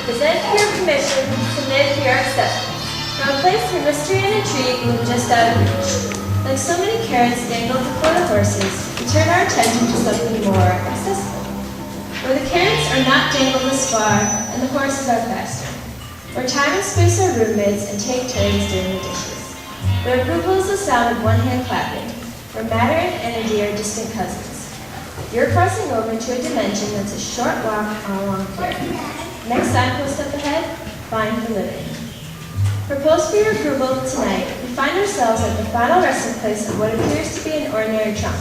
Present your permission, submit your acceptance. From a place where mystery and intrigue live just out of reach. Like so many carrots dangled before the horses, we turn our attention to something more accessible. Where the carrots are not dangled as far, and the horses are faster. Where time and space are roommates and take turns doing the dishes. Where approval is the sound of one hand clapping. Where matter and energy are distant cousins. You're crossing over to a dimension that's a short walk on a long pier. Next signpost up ahead, find the living. Proposed for your approval tonight, we find ourselves at the final resting place of what appears to be an ordinary trunk.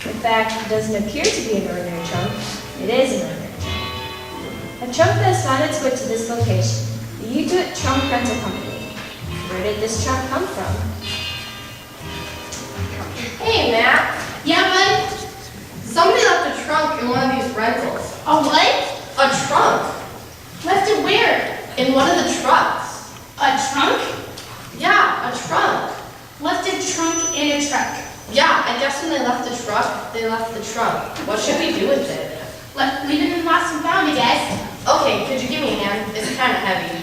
In fact, it doesn't appear to be an ordinary trunk, it is an ordinary trunk. A trunk that has found its way to this location, the You Do It Trunk Rental Company. Where did this trunk come from? Hey, Matt. Yeah, bud? Somebody left a trunk in one of these rentals. A what? A trunk? Left it where? In one of the trucks. A trunk? Yeah, a trunk. Left a trunk in a truck. Yeah, I guess when they left the truck, they left the trunk. What should we do with it? Leave it in lost and found, I guess. Okay, could you give me a hand? It's kind of heavy.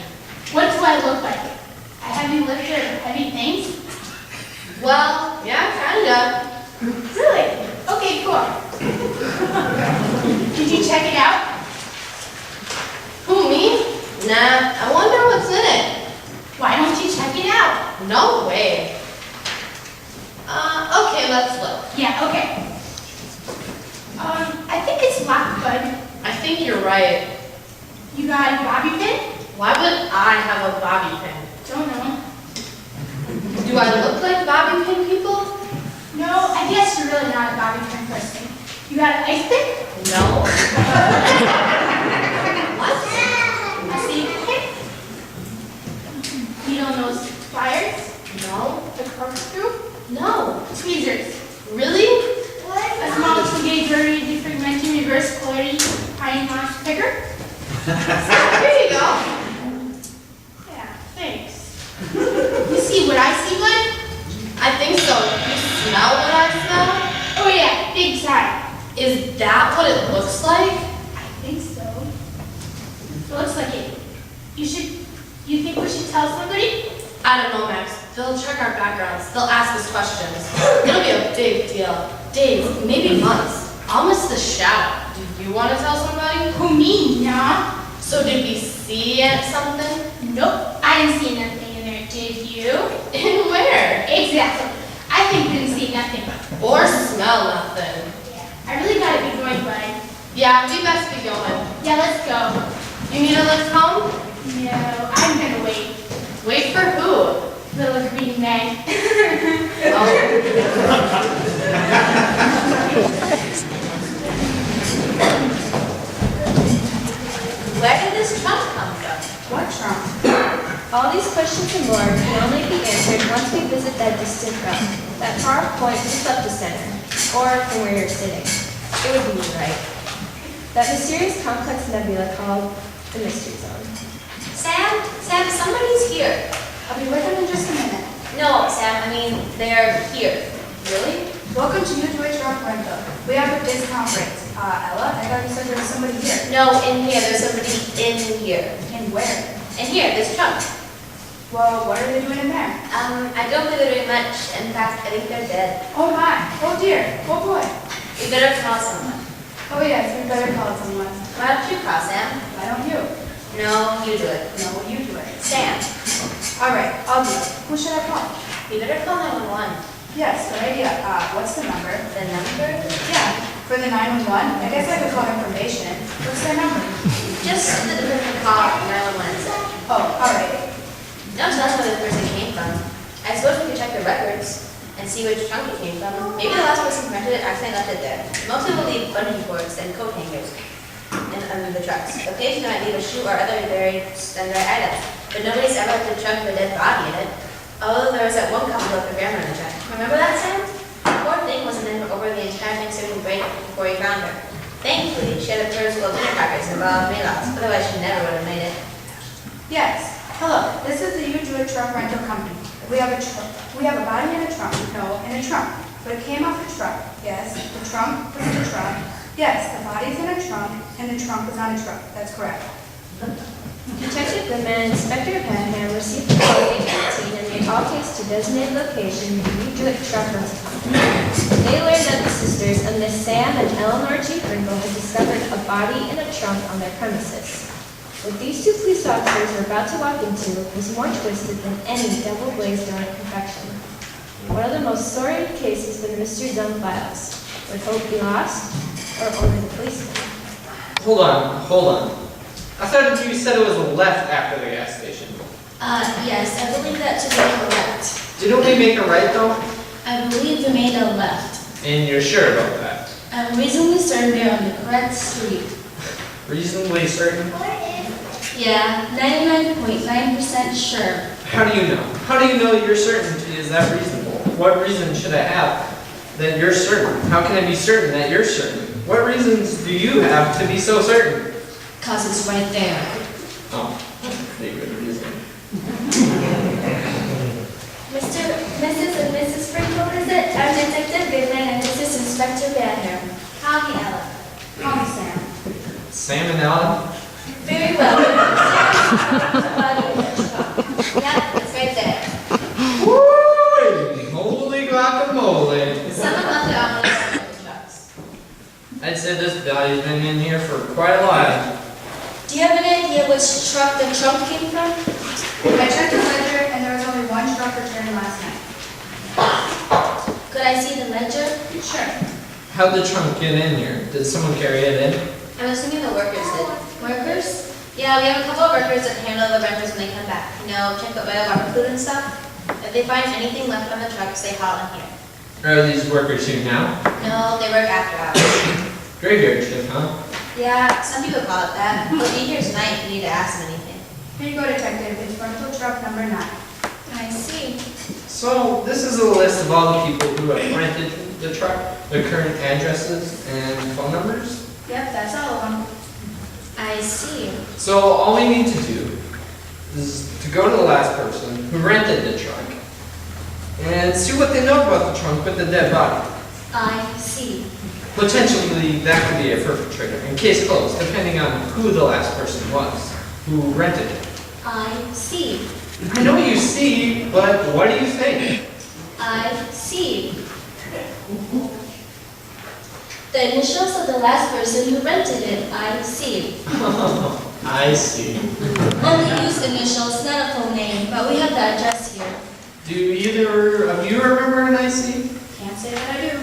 What do I look like? A heavy lifter of heavy things? Well, yeah, kinda. Really? Okay, cool. Did you check it out? Who, me? Nah, I wonder what's in it. Why don't you check it out? No way. Okay, let's look. Yeah, okay. I think it's locked, bud. I think you're right. You got a bobby pin? Why would I have a bobby pin? Don't know. Do I look like bobby pin people? No, I guess you're really not a bobby pin person. You got an ice pick? No. What? A safety pick? Needle nose pliers? No. A corkscrew? No. Tweezers. Really? A small 2-gauge rotary defragmenting reverse polarity pine launch picker? Here you go. Yeah, thanks. You see what I see, bud? I think so. You smell what I smell? Oh yeah, big time. Is that what it looks like? I think so. It looks like it. You think we should tell somebody? I don't know, Max. They'll check our backgrounds. They'll ask us questions. It'll be a big deal. Days, maybe months. I'll miss the shout. Do you want to tell somebody? Who, me? Nah. So did we see something? Nope. I didn't see nothing in there. Did you? In where? Exactly. I think we didn't see nothing. Or smell nothing. Yeah. I really gotta be going, bud. Yeah, we best be going. Yeah, let's go. You need a lift home? No, I'm gonna wait. Wait for who? Little green man. Where did this trunk come from? What trunk? All these questions and more can only be answered once we visit that distant rock, that far point just up the center, or from where you're sitting. It would be right. That mysterious complex nebula called the Mystery Zone. Sam, somebody's here. I'll be with them in just a minute. No, Sam, I mean, they're here. Really? Welcome to You Do It Trunk Rental. We have a discount rate. Ella, I thought you said there was somebody here. No, in here. There's somebody in here. And where? In here, this trunk. Well, what are they doing in there? I don't think they're doing much. In fact, I think they're dead. Oh my, oh dear, oh boy. We better call someone. Oh yes, we better call someone. Why don't you call Sam? Why don't you? No, you do it. No, you do it. Sam, Alright, I'll do it. Who should I call? you better call 911. Yes, good idea. What's the number? The number? Yeah, for the 911. I guess I could call information. What's their number? Just the person call 911 instead. Oh, alright. Don't tell us where the person came from. I suppose we could check the records and see which trunk it came from. Maybe the last person who rented it accidentally left it there. Most people leave bungee cords and coat hangers under the trucks. Occasionally might leave a shoe or other very standard item, but nobody's ever left a trunk with a dead body in it. Although there was that one couple with a grandma in the trunk. Remember that, Sam? The poor thing wasn't in over the entire Thanksgiving break before he found her. Thankfully, she had a purse full of dinner crackers and raw meatloaf, otherwise she never would have made it. Yes. Hello, this is the You Do It Trunk Rental Company. We have a body in a trunk. No, in a trunk. But it came off the truck. Yes, the trunk was in the trunk. Yes, the body's in a trunk, and the trunk was on a truck. That's correct. Detective Goodman and Inspector Padham received the call at 8:15 and made all haste to designated location the Buick truck rental company. They learned that the sisters, a Miss Sam and Eleanor G. Pringle, had discovered a body in a trunk on their premises. What these two police officers were about to walk into was more twisted than any double-glazed donut confection. One of the most sordid cases in the mystery zone files. Would hope be lost, or only the policeman? Hold on. I thought you said it was a left after the gas station. Yes, I believe that to be correct. Didn't we make a right though? I believe we made a left. And you're sure about that? I'm reasonably certain we're on the correct street. Reasonably certain? Yeah, 99.9% sure. How do you know? How do you know your certainty is that reasonable? What reason should I have that you're certain? How can I be certain that you're certain? What reasons do you have to be so certain? 'Cause it's right there. Oh, pretty good reason. Mrs. and Mrs. Sprinkle visit. I'm Detective Goodman and this is Inspector Badham. Call me Ella. Call me Sam. Sam and Ellen? Very well. Yep, it's right there. Woo! Holy guacamole! Someone left it out when they started the trucks. I'd say this body's been in here for quite a while. Do you have any idea which truck the trunk came from? I checked the ledger and there was only one truck returned last night. Could I see the ledger? Sure. How'd the trunk get in here? Did someone carry it in? I'm assuming the workers did. Workers? Yeah, we have a couple of workers that handle the renters when they come back. You know, check the oil, water, food and stuff. If they find anything left on the trucks, they haul in here. Are these workers here now? No, they work after hours. Graveyard shift, huh? Yeah, some people call it that. They'll be here tonight if you need to ask them anything. Here you go, Detective. It's rental truck number 9. I see. So this is a list of all the people who have rented the truck, their current addresses and phone numbers. Yep, that's all of them. I see. So all we need to do is to go to the last person who rented the truck and see what they know about the trunk with the dead body. I see. Potentially, that could be a perpetrator, and case closed, depending on who the last person was who rented it. I see. I know you see, but what do you think? I see. The initials of the last person who rented it. I see. I see. Only use initials, not a full name, but we have the address here. Do either of you remember an IC? Can't say that I do.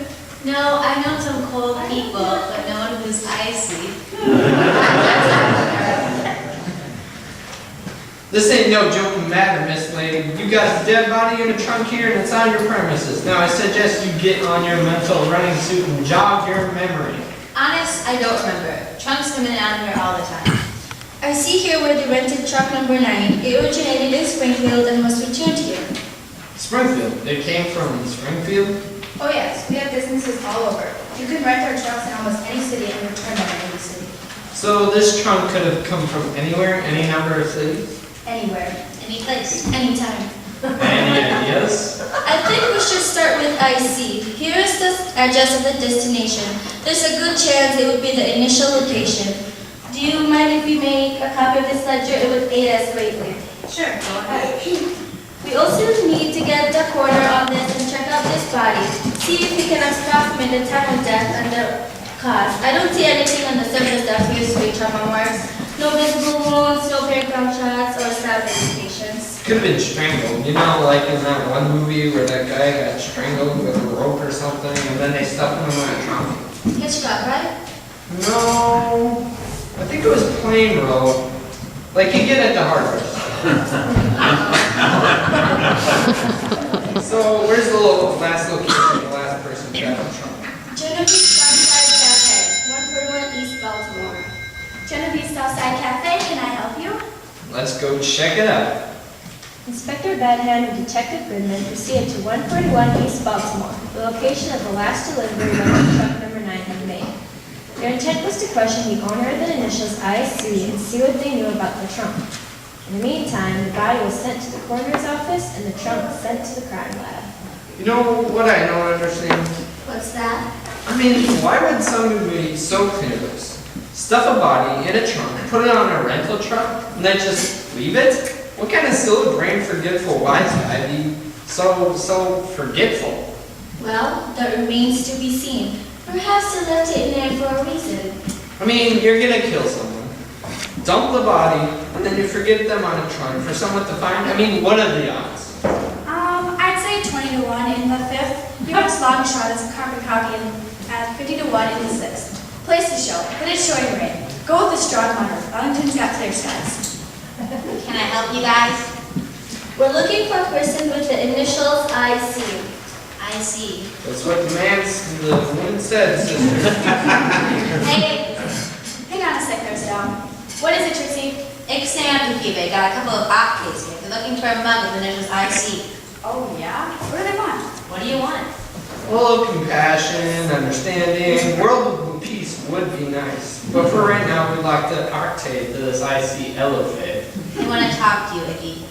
No, I know some cold people, but no one who's icy. This ain't no joking matter, Miss Lady. You got a dead body in a trunk here and it's on your premises. Now I suggest you get on your mental running suit and jog your memory. Honest, I don't remember. Trunks come in and out of here all the time. I see here where they rented truck number 9. It originated in Springfield and was returned here. Springfield. It came from Springfield? Oh yes, we have businesses all over. You can rent our trucks in almost any city and return them in any city. So this trunk could have come from anywhere, any number of cities? Anywhere. Any place. Anytime. Any ideas? I think we should start with IC. Here is the address of the destination. There's a good chance it would be the initial location. Do you mind if we make a copy of this ledger? It would aid us greatly. Sure, go ahead. We also need to get the coroner on this and check out this body. See if we can approximate the time of death and the cause. I don't see anything on the surface that appears to be trauma marks. No visible wounds, no clear gunshots, or stab indications. Could have been strangled. You know, like in that one movie where that guy got strangled with a rope or something and then they stuffed him in a trunk? Hitchcock, right? No, I think it was Plain Road. Like you get at the hardware store. So where's the last location, the last person who got the trunk? Genevieve Southside Cafe, 141 East Baltimore. Genevieve Southside Cafe, can I help you? Let's go check it out. Inspector Badham and Detective Goodman proceeded to 141 East Baltimore, the location of the last delivery when truck number 9 had made. Their intent was to question the owner of the initials IC and see what they knew about the trunk. In the meantime, the body was sent to the coroner's office and the trunk was sent to the crime lab. You know what I don't understand? What's that? I mean, why would somebody be so careless, Stuff a body in a trunk, put it on a rental truck, and then just leave it? What kind of silly brain forgetful wise guy be so forgetful? Well, that remains to be seen. Perhaps they left it in there for a reason. I mean, you're gonna kill someone, dump the body, and then you forget them on a trunk for someone to find? I mean, what are the odds? I'd say 20 to 1 in the fifth. Yours long shot is a carbon copy at 50 to 1 in the sixth. Place to show, but it's showing rain. Go with the strong model. Arlington's got clear skies. Can I help you guys? We're looking for a person with the initials IC. I see. That's what the woman said, sister. Hey, Hang on a sec there, Sal. What is it, Trixie? Ixnay Pibe got a couple of hotcakes here. They're looking for a mug with initials IC. Oh, yeah? What do they want? What do you want? A little compassion, understanding, world peace would be nice. But for right now, we'd like to octave to this IC elephant. They want to talk to you, Icky.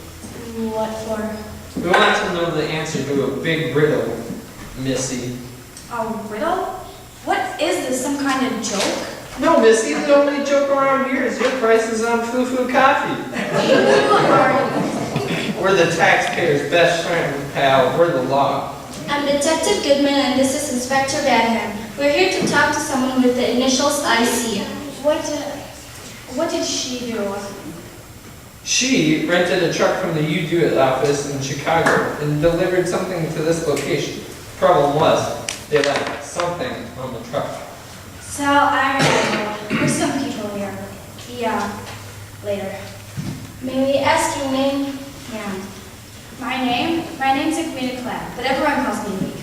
What for? We want to know the answer to a big riddle, Missy. A riddle? What is this, some kind of joke? No, Missy, the only joke around here is your prices on foo-foo coffee. We're the taxpayer's best friend, pal. We're the law. I'm Detective Goodman and this is Inspector Vanham. We're here to talk to someone with the initials IC. What did she do? She rented a truck from the You Do It office in Chicago and delivered something to this location. Problem was, they left something on the truck. Sal, I don't know. There's some people here. Yeah, later. May we ask your name? Yeah. My name's Igmina Clam, but everyone calls me Lee.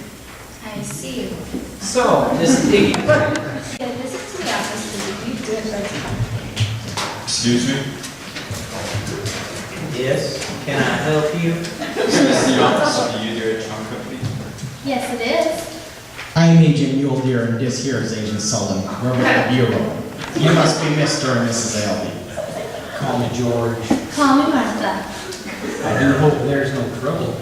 I see. So, Miss Iggy, Yeah, visit to the office to You Do It rental company. Excuse me? Yes, can I help you? Is this the office of the You Do It trunk company? Yes, it is. I'm Agent Mule Deer and this here is Agent Sullivan. We're with the Bureau. You must be Mr. and Mrs. Albee. Call me George. Call me Martha. I do hope there's no trouble.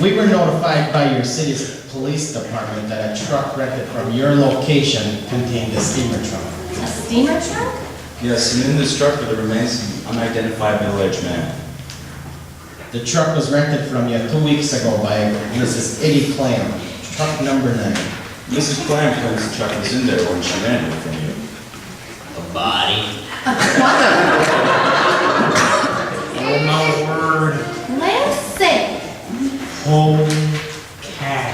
We were notified by your city's police department that a truck rented from your location contained a steamer trunk. A steamer truck? Yes, and in this truck are the remains of an unidentified middle-aged man. The truck was rented from you 2 weeks ago by Mrs. Iggy Clam, truck number 9. Mrs. Clam claims the truck was in there when she rented it from you. A body. Oh my word. Land's sake. Whole cow.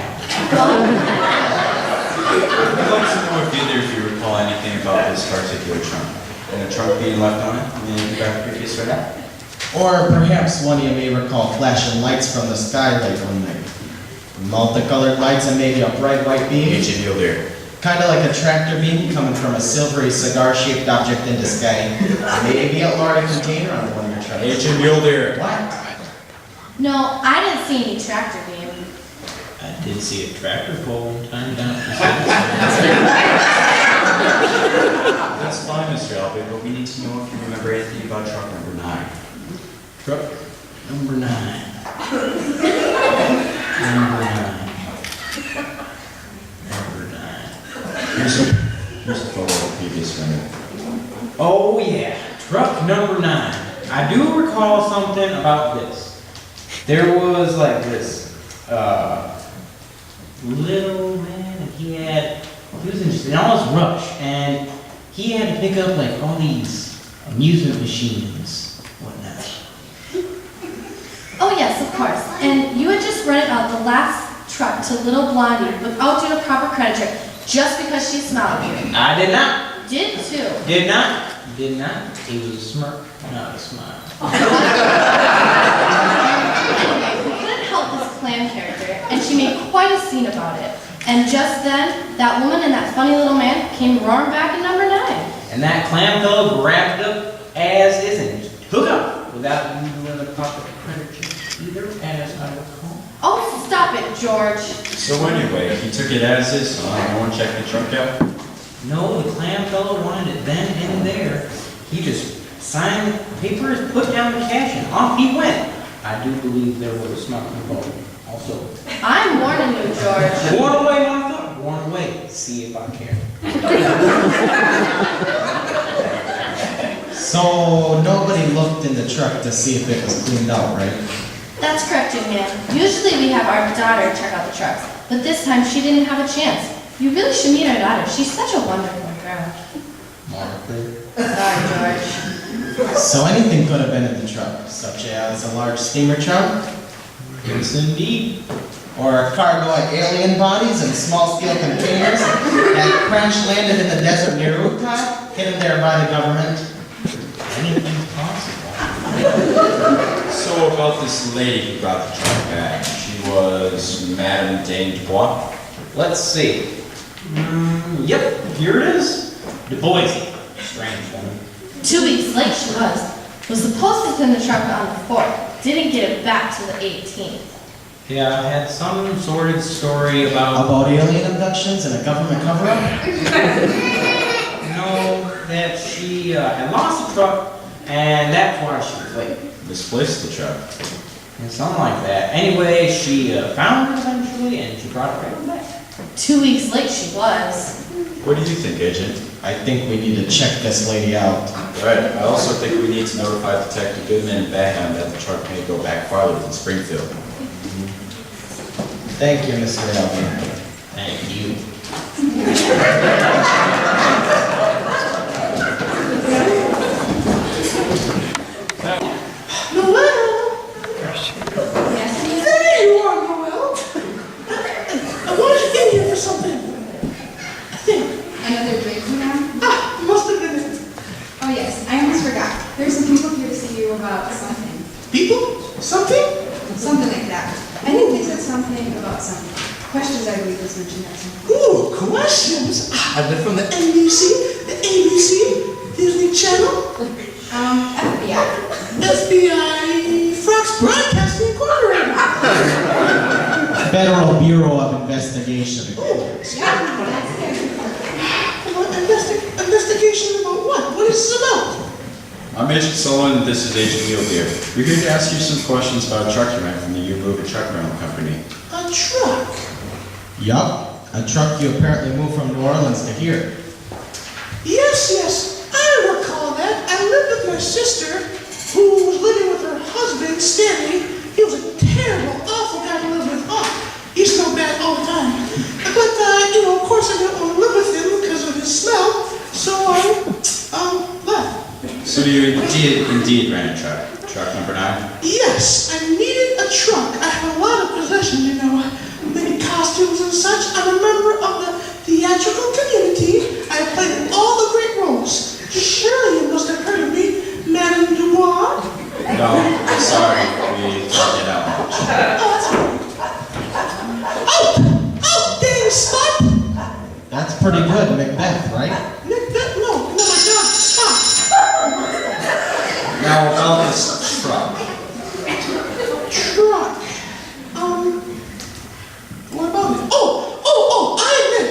I'd like to know if you recall anything about this particular trunk. And the trunk being left on it? Any graphic case right now? Or perhaps one of you may recall flashing lights from the skylight one night. Multicolored lights and maybe a bright white beam. Agent Yildir. Kind of like a tractor beam coming from a silvery cigar-shaped object in the sky. Maybe a large container on one of your trucks. Agent Yildir. What? No, I didn't see any tractor beam. I did see a tractor pole one time down at That's fine, Mr. Albee, but we need to know if you remember anything about truck number 9. Truck number 9. Number 9. Number 9. Here's a photo of the previous rental. Oh yeah, truck number 9. I do recall something about this. There was like this little man, and he was in almost rush, and he had to pick up like all these amusement machines, whatnot. Oh yes, of course. And you had just rented out the last truck to little Blondie without doing a proper credit check just because she smiled at you. I did not. Did too. Did not. Did not. It was a smirk, not a smile. Couldn't help this Clam character, and she made quite a scene about it. And just then, that woman and that funny little man came roaring back in number 9. And that clam fellow grabbed it up as is and just took up without even doing the proper credit check either, as I recall. Oh, stop it, George. So anyway, he took it as is, so no one checked the trunk out? No, the clam fellow wanted it then and there. He just signed the papers, put down the cash, and off he went. I do believe there was a smart involved also. I'm warning you, George. Warn away, Martha. Warn away. See if I care. So nobody looked in the truck to see if it was cleaned out, right? That's correct, young man. Usually we have our daughter check out the trucks, but this time she didn't have a chance. You really should meet our daughter. She's such a wonderful girl. Sorry, George. So anything could have been in the truck, such as a large steamer trunk, Yes, indeed. or a cargo of alien bodies and small-scale containers that crash landed in the desert near Utah, hidden there by the government. Anything's possible. So about this lady who brought the truck back, she was Madame Dane Dubois? Let's see. Yep, here it is. Du Bois. Strange woman. 2 weeks late she was. Was supposed to send the truck on the 4th. Didn't get it back till the 18th. Yeah, I had some sordid story about... About alien abductions and a government cover-up? No, that she had lost the truck, and that's why she was late. Misplaced the truck. And something like that. Anyway, she found it eventually, and she brought it right back. 2 weeks late she was. What do you think, Agent? I think we need to check this lady out. Right, I also think we need to notify Detective Goodman and Baham that the truck may go back farther than Springfield. Thank you, Mr. Alvin. Thank you. There you are, Noel. I wanted to get here for something. I think. Another drink, ma'am? Must have been it. Oh yes, I almost forgot. There's some people here to see you about something. People? Something? Something like that. I think they said something about some questions I believe was mentioned at some point. Ooh, questions. They're from the NBC, the ABC, Disney Channel, FBI. FBI, Fox Broadcasting Incorporated. Federal Bureau of Investigation. Investigation about what? What is this about? I'm Agent Sullivan, this is Agent Neil here. We're here to ask you some questions about a truck you rent from the U-Move Truck Rental Company. A truck. Yup, a truck you apparently moved from New Orleans to here. Yes, I recall that. I lived with my sister, who was living with her husband, Stanley. He was a terrible, awful guy to live with. Oh, he smelled bad all the time. But, of course I didn't want to live with him because of his smell, so I, left. So do you indeed rent a truck? Truck number 9? Yes, I needed a truck. I have a lot of possessions, many costumes and such. I'm a member of the theatrical community. I have played in all the great roles. Surely you must have heard of me, Madame Dubois. No, I'm sorry, we can't get out much. Oh, dang spot! That's pretty good, Macbeth, right? No, my dog, Spot. Now about this truck. Truck. What about it? I admit,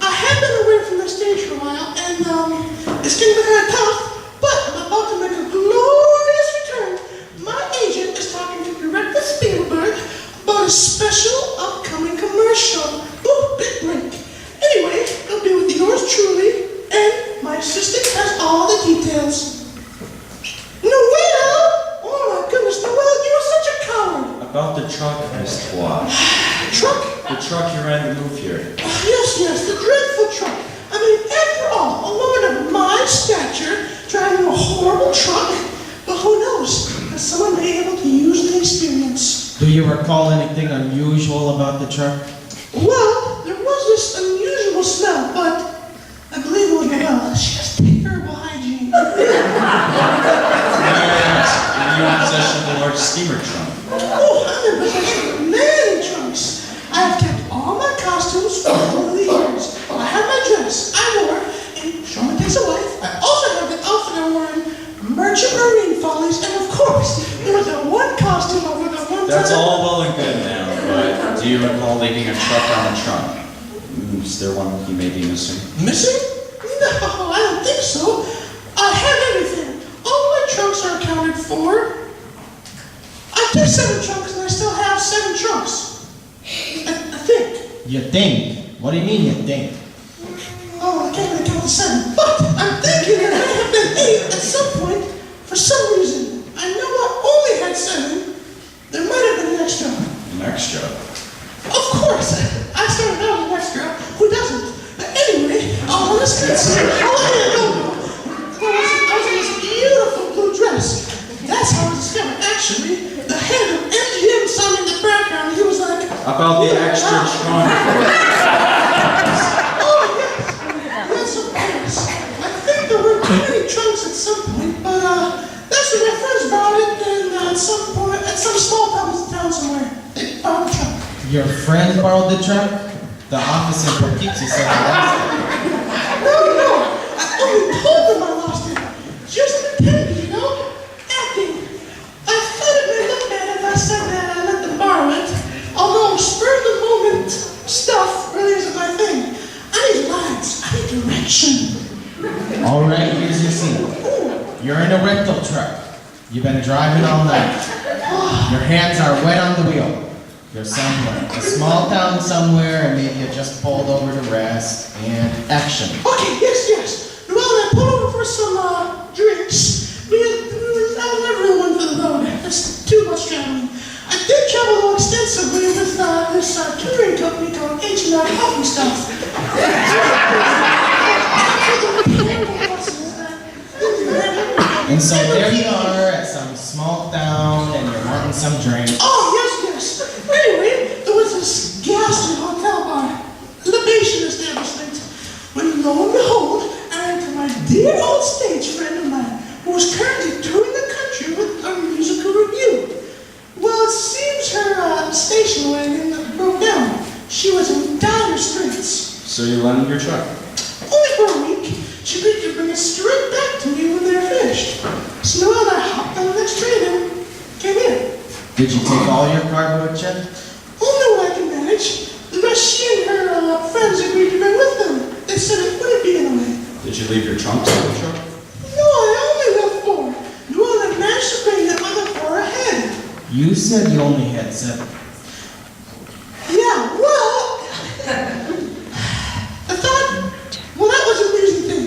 I have been away from the stage for a while, and, it's getting kind of tough, but I'm about to make a glorious return. My agent is talking to Director Spielberg about a special upcoming commercial. Ooh, big break. Anyway, I'll be with yours truly, and my assistant has all the details. Noel! Oh my goodness, Noel, you're such a coward. About the truck, Miss Twa. Truck? The truck you ran to move here. Yes, the dreadful truck. I mean, after all, a woman of my stature driving a horrible truck. But who knows? Has someone been able to use the experience? Do you recall anything unusual about the truck? Well, there was this unusual smell, but I believe it was Noelle. She has terrible hygiene. Are you in possession of the large steamer trunk? Oh, I'm in possession of many trunks. I have kept all my costumes from over the years. I have my dress I wore in Showman Takes a Wife. I also have the outfit I wore in Merchant Marine Follies, and of course, there was that one costume over the one That's time. all well and good now, but do you recall leaving a truck on a trunk? Is there one you may be missing? Missing? No, I don't think so. I have everything. All my trunks are accounted for. I took 7 trunks and I still have 7 trunks. I think. You think? What do you mean you think? Oh, I can't really count to 7. But I'm thinking that I have been 8 at some point actually, the head of MGM sounded in the background. He was like, About the extra trunk. oh, yes. Yes, of course. I think there were too many trunks at some point, but that's when my friends borrowed it, and at some point, at some small town somewhere, they borrowed the trunk. Your friend borrowed the truck? The officer in Poughkeepsie said he lost it. No, I only told them I lost it. Just pretending, you know? Acting. I thought it may look bad if I said that I let them borrow it. Although spur of the moment stuff really isn't my thing. I need lines. I need direction. All right, here's your scene. You're in a rental truck. You've been driving all night. Your hands are wet on the wheel. You're somewhere, a small town somewhere, and maybe you just pulled over to rest, and action. Okay, yes. Well, I pulled over for some drinks. Because I was never the one for the road. That's too much traveling. I did travel extensively with this touring company called H&R Coffee Stuff. And so there you are at some small town, and you're wanting some drink. Oh, yes. Anyway, there was this ghastly hotel bar, libation establishment, when lo and behold, I ran into my dear old stage friend of mine, who was currently touring the country with a musical review. Well, it seems her station wagon broke down. She was in dire straits. So you lent your truck? Only for a week. She agreed to bring it straight back to me when they were finished. So now I hopped on the next train and came here. Did you take all your cargo with you? Only what I can manage. The rest she and her friends agreed to bring with them. They said it wouldn't be in the way. Did you leave your trunks in the truck? No, I only left 4. You only managed to bring the other 4 ahead. You said you only had 7. Yeah, well, I thought, well, that was an amusing thing.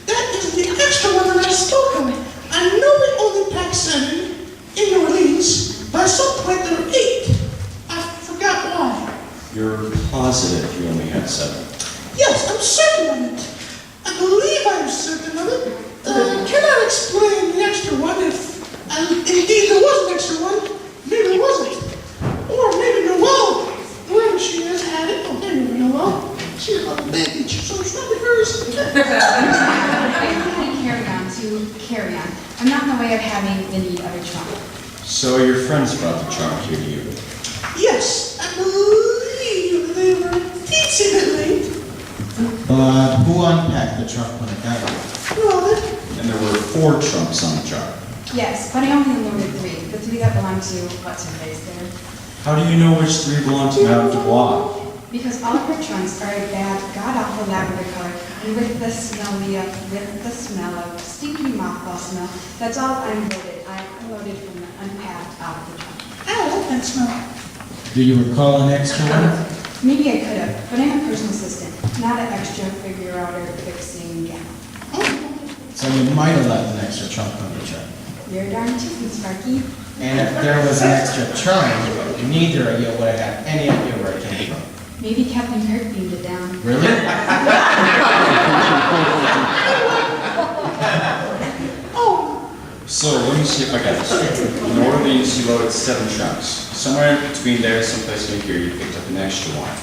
That is the extra one that I spoke of. I know we only packed 7 in New Orleans. But at some point there were 8. I forgot why. You're positive you only had 7. Yes, I'm certain of it. I believe I'm certain of it. Cannot explain the extra one if indeed there was an extra one. Maybe there wasn't. Or maybe Noelle, whoever she is, had it. Oh, maybe Noelle. She's a little baby, so it's probably hers. Carry on. I'm not in the way of having the need of a trunk. So your friends brought the trunk here to you? Yes, I believe they were a teensy bit late. But who unpacked the truck when it got here? Well, And there were 4 trunks on the truck. Yes, but I only unloaded 3. The 3 that belong to what's-her-face there. How do you know which 3 belong to Madame Dubois? Because all of her trunks are a bad, god-awful lavender color, and with the smell of stinky mothball smell, that's all unloaded. I unloaded from the unpacked out of the trunk. I like that smell. Do you recall an extra one? Maybe I could have, but I'm a personal assistant, not an extra figure-outer fixing gal. So you might have left an extra trunk on the truck. You're darn tootin', Sparky. And if there was an extra trunk, neither of you would have had any idea where it came from. Maybe Captain Kirk beamed it down. Really? So let me see if I got this straight. In New Orleans, you loaded 7 trunks. Somewhere in between there, someplace in here, you picked up an extra one.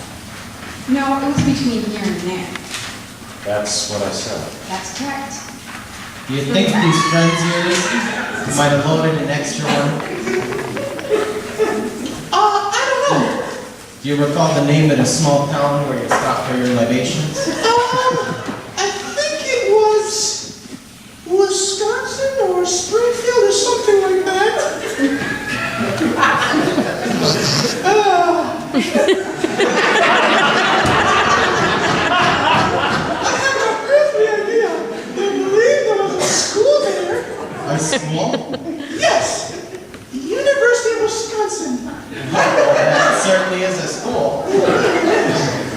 No, it was between here and there. That's what I said. That's correct. Do you think these friends of yours might have loaded an extra one? I don't know. Do you recall the name of the small town where you stopped for your libations? I think it was Wisconsin or Springfield or something like that. I have no earthly idea. I believe there was a school there. A school? Yes, University of Wisconsin. That certainly is a school.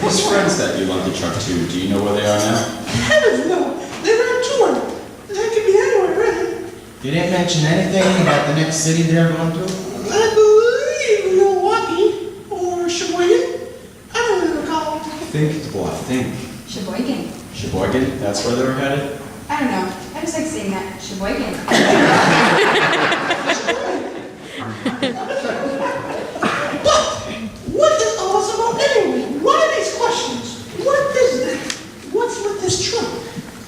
These friends that you lent the truck to, do you know where they are now? Heavens no, they were on tour. They could be anywhere, really. They didn't mention anything about the next city they're going to? I believe Milwaukee or Sheboygan. I don't really recall. Think, Dubois, think. Sheboygan. Sheboygan, that's where they were headed? I don't know. I just like saying that. Sheboygan.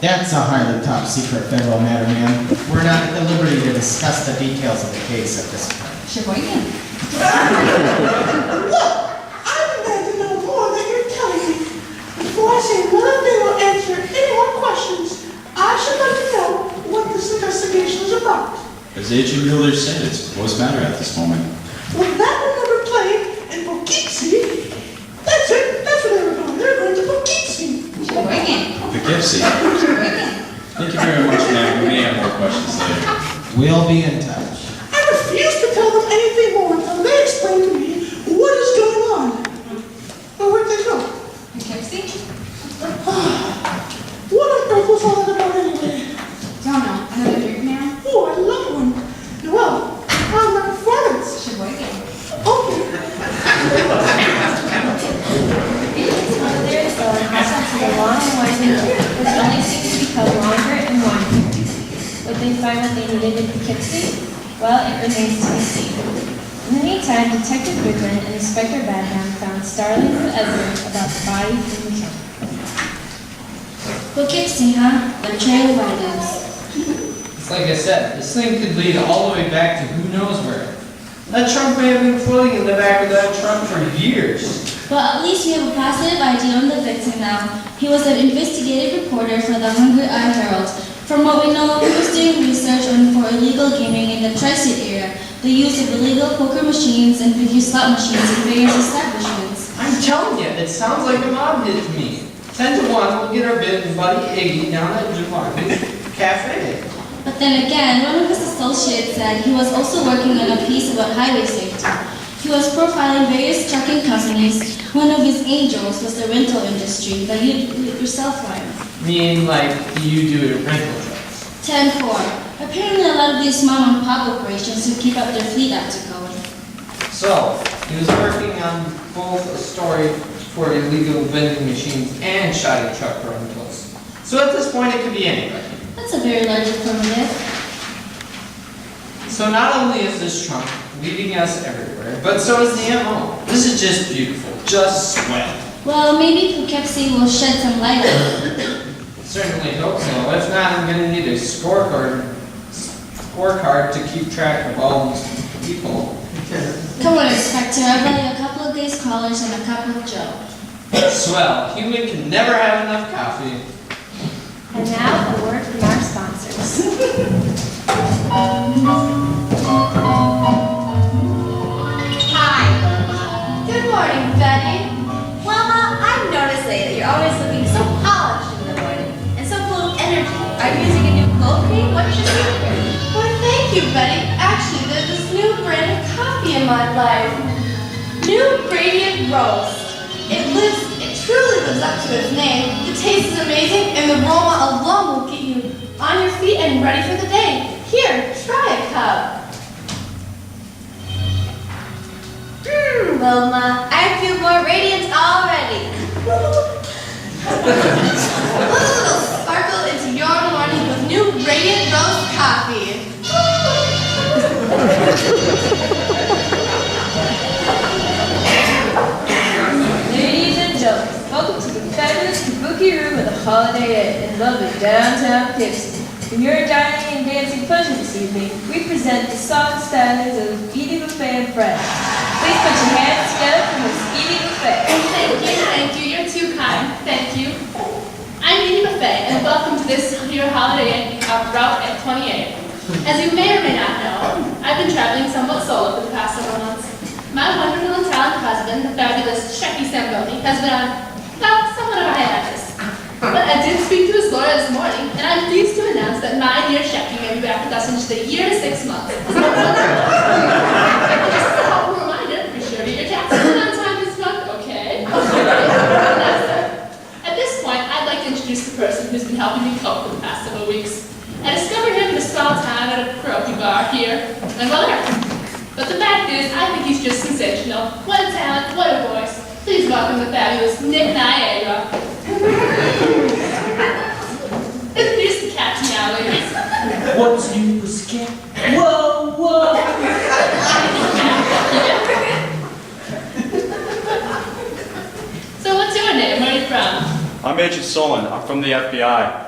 That's a highly top secret federal matter, ma'am. We're not at the liberty to discuss the details of the case at this time. Sheboygan. Look, I'm glad to know more than you're telling me. Before I say another thing or answer any more questions, I should like to know what this investigation is about. As Agent Mueller said, it's a close matter at this moment. Well, that will never play in Poughkeepsie. That's it. That's where they were going. They're going to Poughkeepsie. Sheboygan. Poughkeepsie. Sheboygan. Thank you very much, ma'am. We may have more questions later. We'll be in touch. I refuse to tell them anything more until they explain to me what is going on. Well, where'd they go? Poughkeepsie? What on earth was all that about anyway? Don't know. Another drink, ma'am? Oh, I love one. Well, how's my performance? Sheboygan. Okay. There is a house to the long and winding road, which only seems to become longer and wider. Would they find what they needed in Poughkeepsie? Well, it remains to be seen. In the meantime, Detective Goodman and Inspector Badham found startling evidence about the body from the camp. Poughkeepsie, huh? The trail widens. It's like I said, this thing could lead all the way back to who knows where. That trunk may have been floating in the back of that truck for years. Well, at least we have a positive idea on the victim now. He was an investigative reporter for the Hungry Eye Herald. From what we know, he was doing research for illegal gaming in the Tri-State area, the use of illegal poker machines and figure slot machines in various establishments. I'm telling you, it sounds like a mob hit to me. 10 to 1, we'll get our bid and buddy Iggy down at Jamarcus Cafe. But then again, one of his associates said he was also working on a piece about highway safety. He was profiling various trucking companies. One of his angels was the rental industry that you yourself learn. Mean like you do at rental trucks. 10-4. Apparently a lot of these mom and pop operations who keep up their fleet active going. So, he was working on both a story for illegal vending machines and shoddy truck rentals. So at this point, it could be anybody. That's a very large affirmative. So not only is this trunk leading us everywhere, but so is the MO. This is just beautiful, just swell. Well, maybe Poughkeepsie will shed some light on it. Certainly hope so. If not, I'm going to need a scorecard to keep track of all these people. Come on, Inspector. I value a couple of days callers and a cup of Joe. Swell. Human can never have enough coffee. And now, a word from our sponsors. Hi. Good morning, Betty. Well, Ma, I've noticed lately you're always looking so polished in the morning and so full of energy. Are you using a new cold cream? What's your secret? Why, thank you, Betty. Actually, there's this new brand of coffee in my life. New Radiant Roast. It truly lives up to its name. The taste is amazing, and the aroma alone will get you on your feet and ready for the day. Here, try a cup. Well, Ma, I feel more radiant already. Put a little sparkle into your morning with new Radiant Roast coffee. Ladies and gentlemen, welcome to the fabulous Kabuki Room of the Holiday Inn in lovely downtown Poughkeepsie. For your dining and dancing pleasure this evening, we present the song stylings of Edie Buffet and Friends. Please put your hands together for Miss Edie Buffet. Thank you, you're too kind, thank you. I'm Edie Buffet, and welcome to this here Holiday Inn route at 28. As you may or may not know, I've been traveling somewhat solo for the past several months. My wonderful and talented husband, the fabulous Shecky Samboni, has been on, well, somewhat of a hiatus. But I did speak to his lawyer this morning, and I'm pleased to announce that my dear Shecky may be back with us in just a year to 6 months. Just a helpful reminder, be sure to get your taxes on time this month, okay? At this point, I'd like to introduce the person who's been helping me cope for the past several weeks. I discovered him in a small town at a karaoke bar here, and well, there. But the fact is, I think he's just sensational. What a talent, what a voice. Please welcome the fabulous Nick Niagara. Introduce the cat now, ladies. What's new, pussycat? Whoa, whoa! So what's your name? Where are you from? I'm Agent Solon. I'm from the FBI.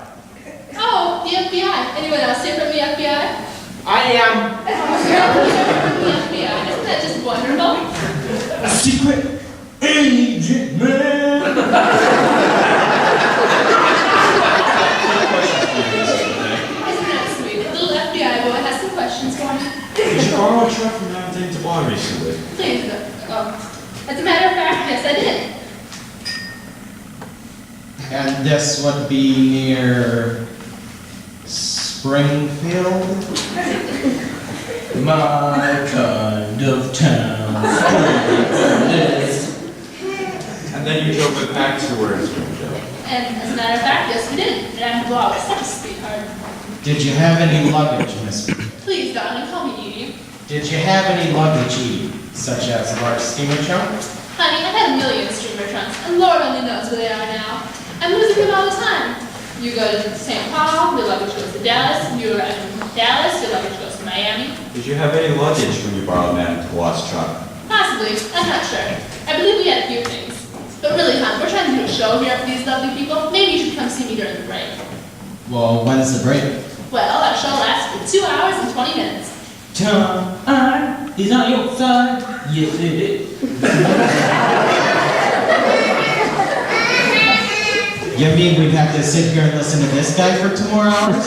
the FBI. Anyone else here from the FBI? I am. You're from the FBI. Isn't that just wonderful? Secret agent man. Isn't that sweet? The little FBI boy has some questions for me. Did you borrow a truck from Mountain to Bar recently? Please, as a matter of fact, yes, I did. And this would be near Springfield? My kind of town. And then you drove it back to where it's Springfield. And as a matter of fact, yes, we did. And I'm wow, such a sweetheart. Did you have any luggage, miss? Please, darling, call me Edie. Did you have any luggage, Edie, such as a large steamer trunk? Honey, I've had a million streamer trunks, and Lord only knows where they are now. I'm losing them all the time. You go to St. Paul, your luggage goes to Dallas. You're in Dallas, your luggage goes to Miami. Did you have any luggage when you borrowed Madame Kawat's truck? Possibly, I'm not sure. I believe we had a few things. But really, hon, we're trying to do a show here for these lovely people. Maybe you should come see me during the break. Well, when's the break? Well, our show lasts for 2 hours and 20 minutes. Time is on your side. Yes, it is. You mean we'd have to sit here and listen to this guy for 2 more hours?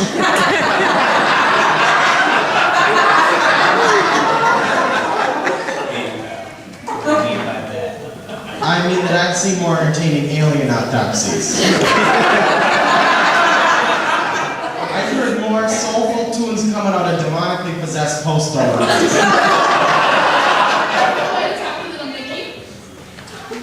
I mean that I'd see more entertaining alien autopsies. I've heard more soulful tunes coming out of demonically possessed postal workers.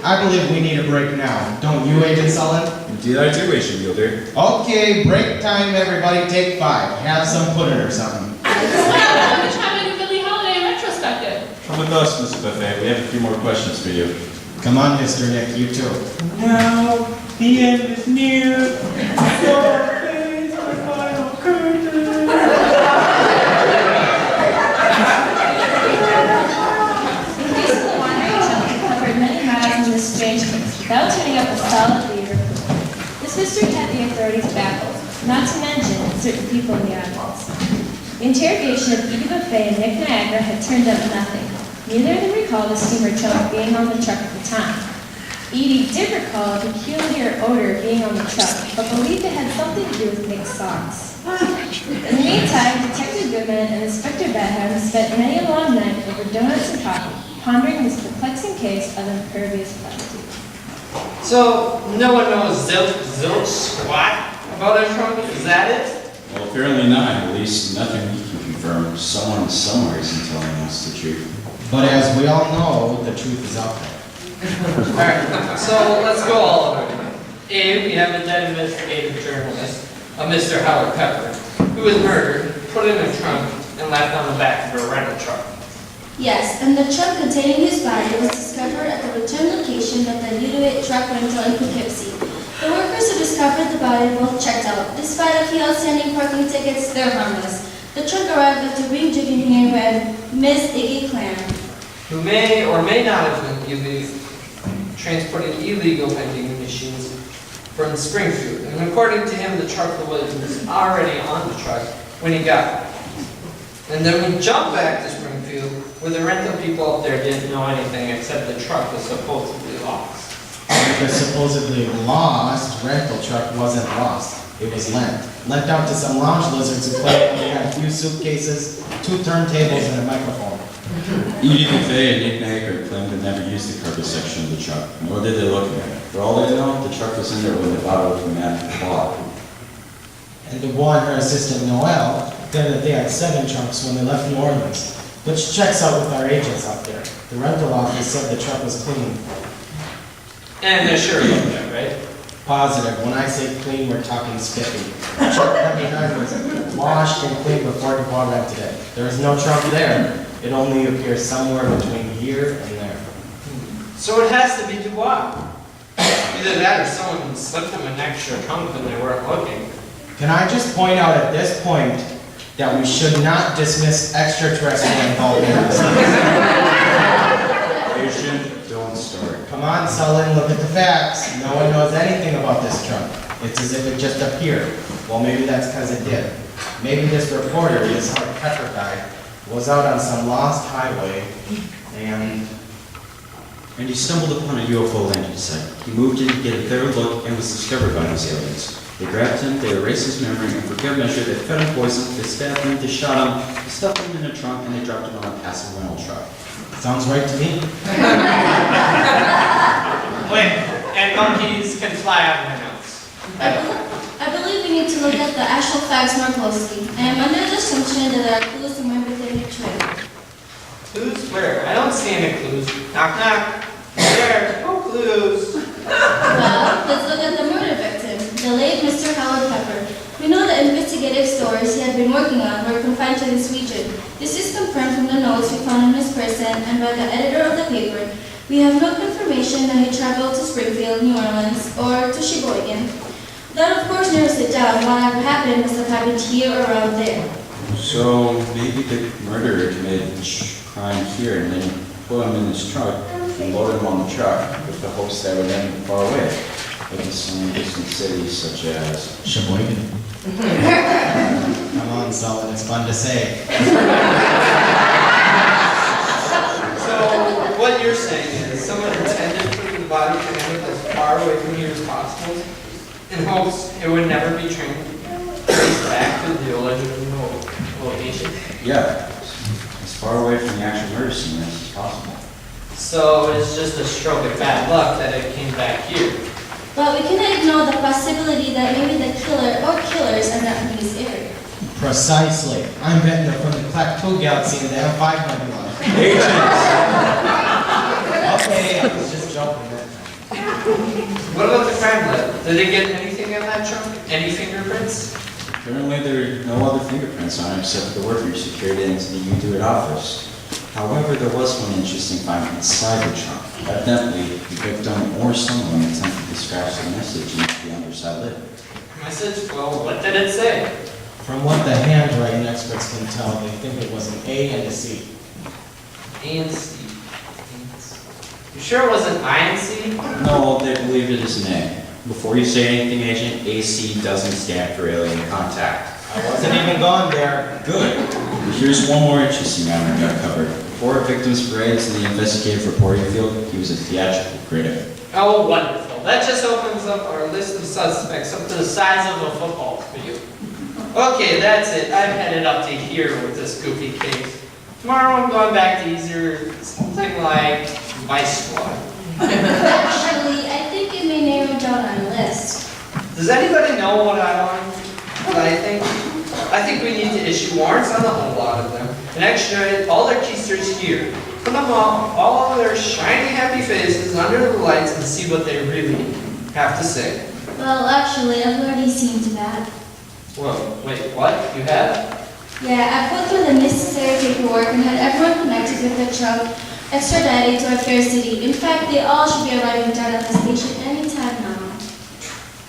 I believe we need a break now. Don't you, Agent Sullen? Indeed I do, Agent Wielder. Okay, break time, everybody. Take 5. Have some pudding or something. Well, let me try my new Billie Holiday retrospective. Come with us, Mr. Buffet. We have a few more questions for you. Come on, Mr. Nick, you too. Now the end is near. So face the final curtain. The case of the wandering chunk covered many miles in this strange case without turning up a solid lead or clue. This mystery had the authorities baffled, not to mention certain people in the audience. The interrogation of Edie Buffet and Nick Niagara had turned up nothing. Neither of them recalled the steamer chunk being on the truck at the time. Edie did recall a peculiar odor being on the truck, but believed it had something to do with Nick's socks. In the meantime, Detective Goodman and Inspector Bedham spent many a long night over donuts and coffee, pondering this perplexing case of impervious plastic. So, no one knows zilch squat about our trunk? Is that it? Well, apparently not. At least nothing we can confirm. Someone somewhere isn't telling us the truth. But as we all know, the truth is out there. Alright, so let's go all over it. A, we have a dead investigative journalist, a Mr. Howard Pepper, who was murdered, put in a trunk, and left on the back of a rental truck. Yes, and the truck containing his body was discovered at the return location of the Udawit truck rental in Poughkeepsie. The workers who discovered the body both checked out. Despite a few outstanding parking tickets, they're harmless. The truck arrived with the ring jigging here read, Miss Iggy Clarence, Who may or may not have been transporting illegal vending machines from Springfield. And according to him, the truck was already on the truck when he got it. And then we jump back to Springfield, where the rental people up there didn't know anything except the truck was supposedly lost. The supposedly lost rental truck wasn't lost. It was lent. Lent out to some lounge lizards who claimed they had a few suitcases, 2 turntables, and a microphone. Edie Buffet and Nick Niagara claimed to never use the carpet section of the truck, nor did they look at it. For all they know, the truck was in there when they bought it from Madame Kawat. And Dubois and her assistant Noel claimed that they had 7 trunks when they left New Orleans, which checks out with our agents out there. The rental office said the truck was clean. And they're sure about that, right? Positive. When I say clean, we're talking spiffy. The truck left behind was washed and cleaned before Dubois rented it. There was no trunk there. It only appears somewhere between here and there. So it has to be Dubois. Either that or someone slipped them an extra trunk when they weren't looking. Can I just point out at this point that we should not dismiss extraterrestrial involvement in this case? Agent, don't start. Come on, Sullen, look look at the facts, no one knows anything about this truck. It's as if it just appeared. Well, maybe that's because it did. Maybe this reporter, this hard pepper guy, was out on some lost highway and he stumbled upon a UFO landing site. He moved in to get a third look and was discovered by those aliens. They grabbed him, they erased his memory, and for good measure, they fed him poison, they stabbed him, they shot him, they stuffed him in a trunk, and they dropped him on a passing rental truck. sounds right to me. Wait, and monkeys can fly out of my nose. I believe we need to look at the actual facts more closely. I am under the assumption that there are clues somewhere within the trail. Clues where? I don't see any clues. Knock, knock. There, no clues. Well, let's look at the murder victim, the late Mr. Howard Pepper. We know the investigative stories he had been working on were confined to this region. This is confirmed from the notes we found on his person and by the editor of the paper. We have no confirmation that he traveled to Springfield, New Orleans, or to Sheboygan. That of course narrows it down. Whatever happened must have happened here or around there. So maybe the murderer committed the crime here and then put him in his truck and loaded him on the truck with the hopes that would end far away, like in some distant cities such as Sheboygan. Come on, Sullivan, it's fun to say. So, what you're saying is someone intended for the body to end up as far away from here as possible in hopes it would never be traced back to the original location? yeah, as far away from the actual murder scene as possible. So, it's just a stroke of bad luck that it came back here. But we cannot ignore the possibility that maybe the killer or killers are not in this area. Precisely. I'm betting they're from the Clacton Galaxy and the M5 Nebula. Okay, I was just joking. What about the crime lab? Did they get anything in that trunk? Any fingerprints? Apparently there are no other fingerprints on it except for the worker secured into the U-Do-It office. However, there was one interesting find inside the trunk. Evidently, the victim or someone attempted to scratch the message into the underside lid. Message? Well, what did it say? From what the handwriting experts can tell, they think it was an A and a C. A and C. You sure it wasn't I and C? No, they believe it is an A. Before you say anything, Agent, AC doesn't stand for alien contact. I wasn't even going there. Good. Here's one more interesting matter we got covered. Before a victim's parades in the investigative reporting field, he was a theatrical critic. Oh, wonderful. That just opens up our list of suspects up to the size of a football field. Okay, that's it. I've had it up to here with this goofy case. Tomorrow I'm going back to easier, something like Vice Squad. Actually, I think it may narrow down our list. Does anybody know what I want? What I think? I think we need to issue warrants on a whole lot of them and extradite all their keisters here. Put them all of their shiny, happy faces under the lights and see what they really have to say. Well, actually, I've already seen to that. Whoa, wait, what? You have? Yeah, I put through the necessary paperwork and had everyone connected with the trunk extradited to our fair city. In fact, they all should be arriving down at the station anytime now.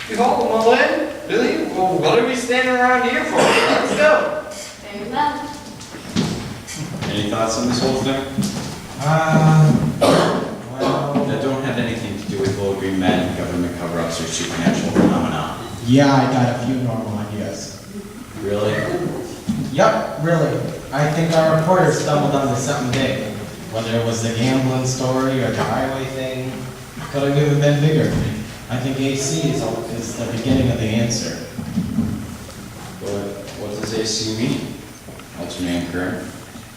You hauled them all in? Really? Well, what are we standing around here for? Let's go. Very well. Any thoughts on this whole thing? Well, That don't have anything to do with little green men, government cover-ups, or supernatural phenomena. yeah, I got a few normal ideas. Really? Yup, really. I think our reporter stumbled onto something big. Whether it was the gambling story or the highway thing, could have even been bigger. I think AC is the beginning of the answer. What does AC mean? Alternating current?